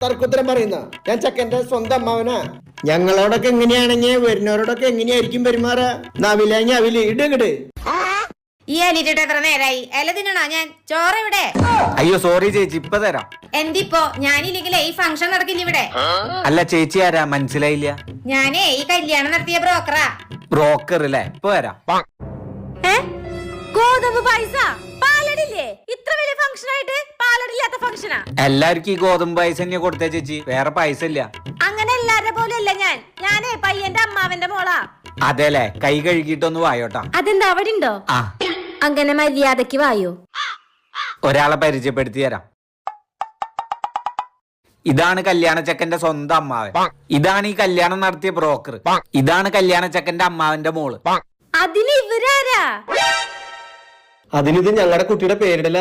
തർക്കുത്തരം പറയുന്ന ഞാൻ ചെക്കന്റെ സ്വന്തം അമ്മാവനാ. ഞങ്ങളോടൊക്കെ എങ്ങനെയാണെങ്കിൽ വരുന്നവരോടൊക്കെ എങ്ങനെയായിരിക്കും പെരുമാറാ? നാവില്ലെങ്കിൽ അവില് ഇടകിട്. ഈ അലിട്ടിട്ട് എത്ര നേരായി? ഇല തിന്നണോ ഞാൻ? ചോറ് ഇവിടെ. അയ്യോ സോറി ചേച്ചി, ഇപ്പൊ തരാം. എന്തിപ്പോ? ഞാനില്ലെങ്കിലേ ഈ ഫംഗ്ഷൻ നടക്കില്ല ഇവിടെ. അല്ല ചേച്ചി ആരാ മനസ്സിലായില്ല? ഞാനേ ഈ കല്യാണം നടത്തിയ ബ്രോക്കറാ. ബ്രോക്കർ അല്ലേ? ഇപ്പൊ വരാം. ഗോതമ്പ് പായസ പാലടില്ലേ? ഇത്ര വലിയ ഫംഗ്ഷൻ ആയിട്ട് പാലടില്ലാത്ത ഫംഗ്ഷനാ. എല്ലാവർക്കും ഈ ഗോതമ്പ് പായസം തന്നെ കൊടുത്തേ ചേച്ചി, വേറെ പായസം ഇല്ല. അങ്ങനെ എല്ലാരുടെ പോലെ അല്ല ഞാനേ പയ്യന്റെ അമ്മാവന്റെ മോളാ. അതെല്ലേ, കൈ കഴുകിയിട്ടൊന്ന് വായോട്ടാ. അതെന്താ അവിടെ ഉണ്ടോ? ആ അങ്ങനെ മര്യാദക്ക് വായോ. ഒരാളെ പരിചയപ്പെടുത്തി തരാം. ഇതാണ് കല്യാണ ചെക്കന്റെ സ്വന്തം അമ്മാവൻ. ഇതാണ് ഈ കല്യാണം നടത്തിയ ബ്രോക്കർ. ഇതാണ് കല്യാണ ചെക്കന്റെ അമ്മാവന്റെ മോള്. അതിന് ഇവരാരാ? അതിനിത് ഞങ്ങളുടെ കുട്ടിയുടെ പേരിടല.